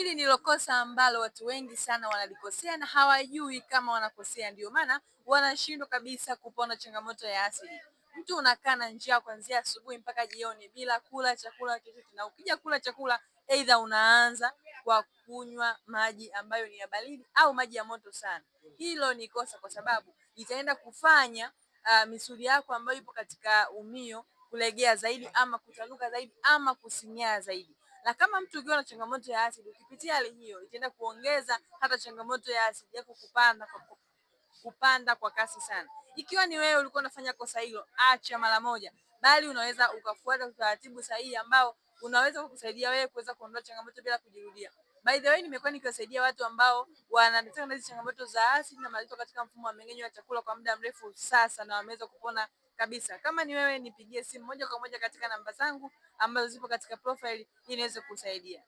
Hili ndilo kosa ambalo watu wengi sana wanalikosea na hawajui kama wanakosea, ndio maana wanashindwa kabisa kupona changamoto ya asidi. Mtu unakaa na njaa kuanzia asubuhi mpaka jioni bila kula chakula chochote, na ukija kula chakula aidha unaanza kwa kunywa maji ambayo ni ya baridi au maji ya moto sana. Hilo ni kosa, kwa sababu itaenda kufanya misuli yako ambayo ipo katika umio kulegea zaidi ama kutanuka zaidi ama kusinyaa zaidi. Na kama mtu ukiwa na changamoto ya asidi, ukipitia hali hiyo itaenda kuongeza hata changamoto ya asidi yako kupanda kwa kasi sana. Ikiwa ni wewe ulikuwa unafanya kosa hilo, acha mara moja, bali unaweza ukafuata utaratibu sahihi ambao unaweza kukusaidia wewe kuweza kuondoa changamoto bila kujirudia. By the way, nimekuwa nikiwasaidia watu ambao wanataka na hizo changamoto za asidi na malizo katika mfumo wa mmeng'enyo wa chakula kwa muda mrefu sasa, na wameweza kupona kabisa. Kama ni wewe, nipigie simu moja kwa moja katika namba zangu ambazo zipo katika profile ili niweze kusaidia.